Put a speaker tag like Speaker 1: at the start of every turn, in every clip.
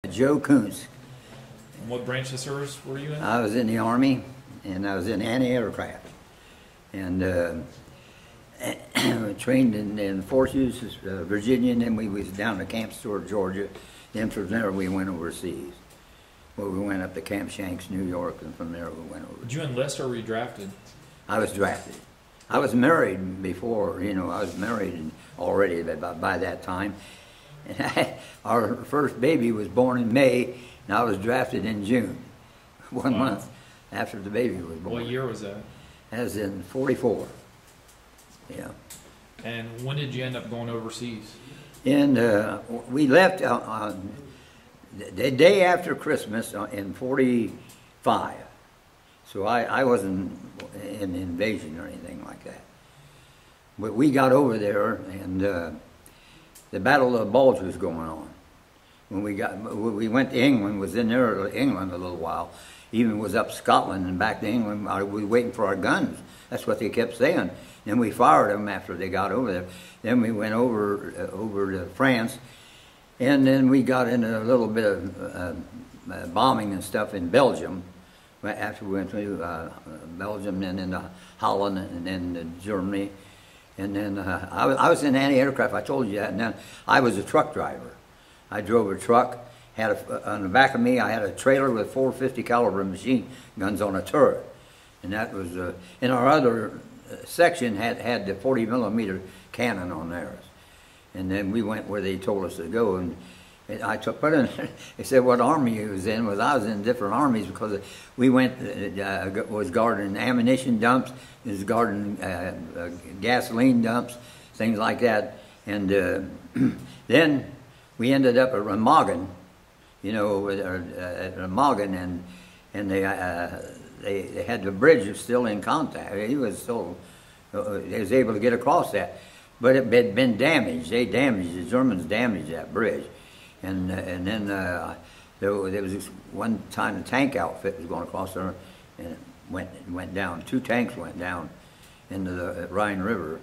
Speaker 1: Joe Kunz.
Speaker 2: And what branch of service were you in?
Speaker 1: I was in the Army, and I was in anti-aircraft. And trained in Fort Hughes, Virginia, and then we was down to Camp Stewart, Georgia. Then from there we went overseas. Well, we went up to Camp Shanks, New York, and from there we went over.
Speaker 2: Did you enlist or were you drafted?
Speaker 1: I was drafted. I was married before, I was married already by that time. And our first baby was born in May, and I was drafted in June, 1 month after the baby was born.
Speaker 2: What year was that?
Speaker 1: That was in '44. Yeah.
Speaker 2: And when did you end up going overseas?
Speaker 1: And we left on the day after Christmas in '45. So I wasn't in the invasion or anything like that. But we got over there, and the Battle of the Bulge was going on. When we went to England, was in there England a little while. Even was up Scotland and back to England. We were waiting for our guns. That's what they kept saying. Then we fired them after they got over there. Then we went over to France, and then we got into a little bit of bombing and stuff in Belgium. After we went to Belgium, and then Holland, and then Germany. And then I was in anti-aircraft, I told you that, and then I was a truck driver. I drove a truck, on the back of me I had a trailer with 450 caliber machine guns on a turret. And that was, in our other section had the 40 millimeter cannon on theirs. And then we went where they told us to go, and I put in, they said what army he was in. I was in different armies because we went, was guarding ammunition dumps, was guarding gasoline dumps, things like that. And then we ended up at Remagen, at Remagen, and they had the bridge still in contact. He was still, they was able to get across that. But it had been damaged. The Germans damaged that bridge. And then there was this one time a tank outfit was going across there, and it went down. 2 tanks went down into the Rhine River.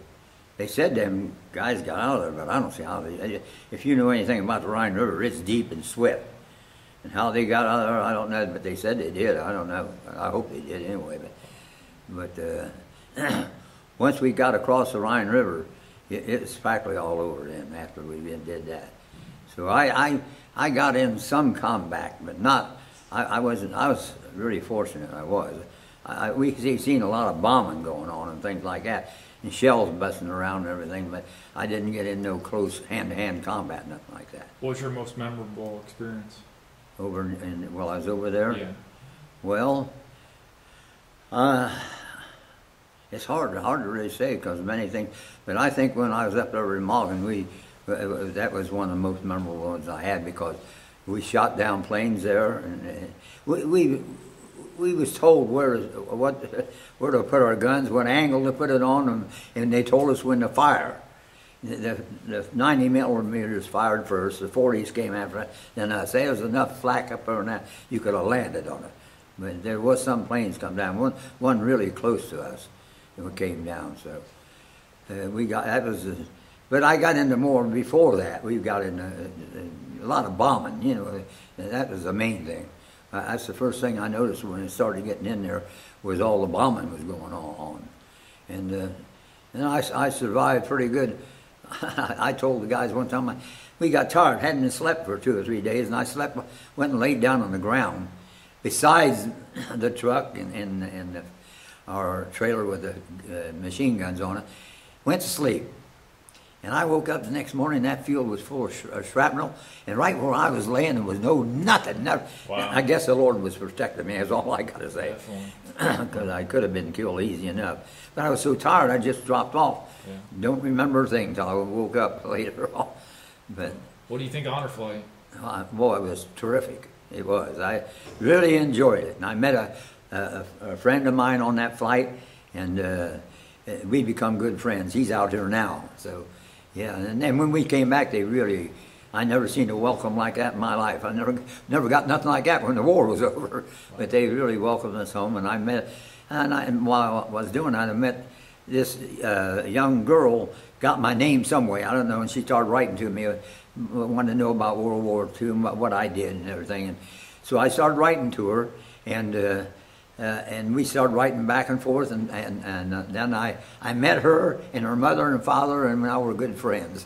Speaker 1: They said them guys got out of there, but I don't see how they. If you know anything about the Rhine River, it's deep and swift. And how they got out of there, I don't know. But they said they did. I don't know. I hope they did anyway. But once we got across the Rhine River, it was practically all over then after we did that. So I got in some combat, but not. I wasn't. I was really fortunate. I was. We seen a lot of bombing going on and things like that, and shells busting around and everything. But I didn't get in no close hand-to-hand combat, nothing like that.
Speaker 2: What was your most memorable experience?
Speaker 1: While I was over there.
Speaker 2: Yeah.
Speaker 1: Well, it's hard to really say because of many things. But I think when I was up there in Remagen, that was one of the most memorable ones I had because we shot down planes there, and we was told where to put our guns, what angle to put it on them, and they told us when to fire. The 90 millimeters fired first, the 40s came after that. Then I say there was enough flak up there and that you could have landed on it. But there was some planes come down, one really close to us, that came down. So we got that was. But I got into more before that. We got into a lot of bombing, that was the main thing. That's the first thing I noticed when it started getting in there was all the bombing was going on. And I survived pretty good. I told the guys one time, we got tired, hadn't slept for 2 or 3 days, and I went and laid down on the ground besides the truck and our trailer with the machine guns on it, went to sleep. And I woke up the next morning, that field was full of shrapnel, and right where I was laying, there was nothing. Wow. I guess the Lord was protecting me, that's all I got to say. Because I could have been killed easy enough. But I was so tired, I just dropped off. Yeah. Don't remember a thing until I woke up later on. But
Speaker 2: what do you think of honor flight?
Speaker 1: Boy, it was terrific. It was. I really enjoyed it. And I met a friend of mine on that flight, and we become good friends. He's out here now, so... Yeah, and then when we came back, I never seen a welcome like that in my life. I never got nothing like that when the war was over. But they really welcomed us home, and while I was doing that, I met this young girl, got my name some way, I don't know, and she started writing to me wanted to know about World War II and what I did and everything. And so I started writing to her, and we started writing back and forth, and then I met her and her mother and father, and now we're good friends.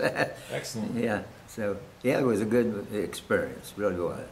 Speaker 2: Excellent.
Speaker 1: Yeah. So yeah, it was a good experience, really was.